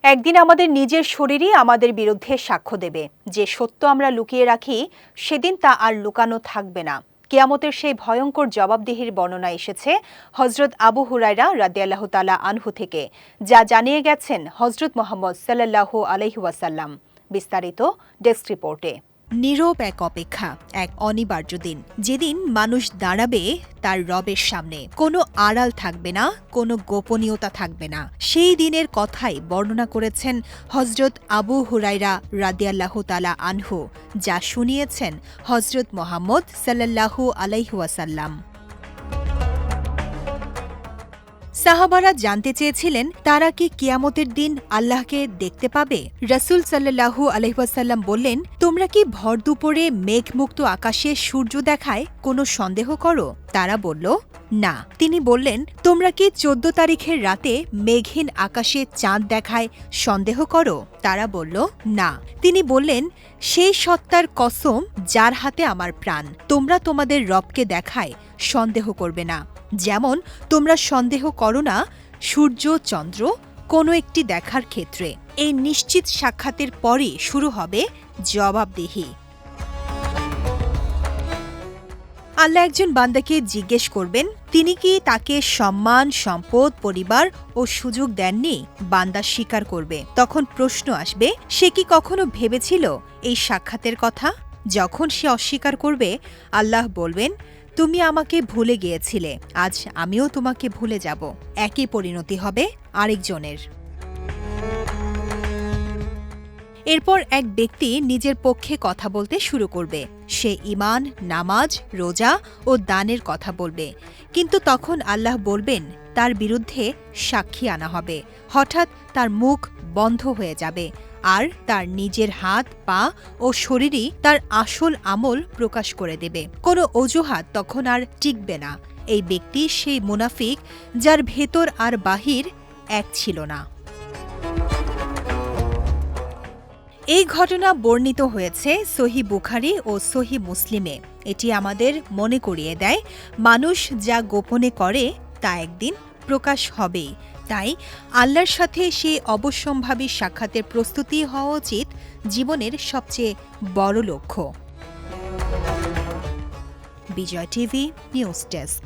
একদিন আমাদের নিজের শরীরই আমাদের বিরুদ্ধে সাক্ষ্য দেবে। যে সত্য আমরা লুকিয়ে রাখি সেদিন তা আর লুকানো থাকবে না। কিয়ামতের সেই ভয়ঙ্কর জবাবদিহির বর্ণনা এসেছে হযরত আবু হুরায়রা রাদিয়াল্লাহু তাআলা আনহু থেকে, যা জানিয়ে গেছেন হযরত মুহাম্মদ সাল্লাল্লাহু আলাইহি ওয়াসাল্লাম। বিস্তারিত ডেস্ক রিপোর্টে। নীরব এক অপেক্ষা, এক অনিবার্য দিন, যেদিন মানুষ দাঁড়াবে তার রবের সামনে। কোনো আড়াল থাকবে না, কোনো গোপনীয়তা থাকবে না। সেই দিনের কথাই বর্ণনা করেছেন হযরত আবু হুরায়রা রাদিয়াল্লাহু তাআলা আনহু, যা শুনিয়েছেন হযরত মুহাম্মদ সাল্লাল্লাহু আলাইহি ওয়াসাল্লাম। সাহাবারা জানতে চেয়েছিলেন তারা কি কিয়ামতের দিন আল্লাহকে দেখতে পাবে। রাসূল সাল্লাল্লাহু আলাইহি ওয়াসাল্লাম বললেন, তোমরা কি ভর দুপুরে মেঘমুক্ত আকাশে সূর্য দেখায় কোনো সন্দেহ করো? তারা বলল, না। তিনি বললেন, তোমরা কি 14 তারিখের রাতে মেঘহীন আকাশে চাঁদ দেখায় সন্দেহ করো? তারা বলল, না। তিনি বললেন, সেই সত্তার কসম যার হাতে আমার প্রাণ, তোমরা তোমাদের রবকে দেখায় সন্দেহ করবে না, যেমন তোমরা সন্দেহ করো না সূর্য চন্দ্র কোনো একটি দেখার ক্ষেত্রে। এই নিশ্চিত সাক্ষাতের পরই শুরু হবে জবাবদিহি। আল্লাহ একজন বান্দাকে জিজ্ঞেস করবেন, তিনি কি তাকে সম্মান, সম্পদ, পরিবার ও সুযোগ দেননি? বান্দা স্বীকার করবে। তখন প্রশ্ন আসবে, সে কি কখনো ভেবেছিল এই সাক্ষাতের কথা? যখন সে অস্বীকার করবে, আল্লাহ বলবেন, তুমি আমাকে ভুলে গিয়েছিলে, আজ আমিও তোমাকে ভুলে যাব। একই পরিণতি হবে আরেকজনের। এরপর এক ব্যক্তি নিজের পক্ষে কথা বলতে শুরু করবে। সে ঈমান, নামাজ, রোজা ও দানের কথা বলবে, কিন্তু তখন আল্লাহ বলবেন তার বিরুদ্ধে সাক্ষী আনা হবে। হঠাৎ তার মুখ বন্ধ হয়ে যাবে, আর তার নিজের হাত, পা ও শরীরই তার আসল আমল প্রকাশ করে দেবে। কোনো অজুহাত তখন আর টিকবে না। এই ব্যক্তি সেই মুনাফিক যার ভেতর আর বাহির এক ছিল না। এই ঘটনা বর্ণিত হয়েছে সহিহ বুখারী ও সহিহ মুসলিমে। এটি আমাদের মনে করিয়ে দেয়, মানুষ যা গোপনে করে তা একদিন প্রকাশ হবেই। তাই আল্লাহর সাথে সেই অবশ্যম্ভাবী সাক্ষাতের প্রস্তুতি হওয়া উচিত জীবনের সবচেয়ে বড় লক্ষ্য। বিজয় টিভি নিউজ ডেস্ক।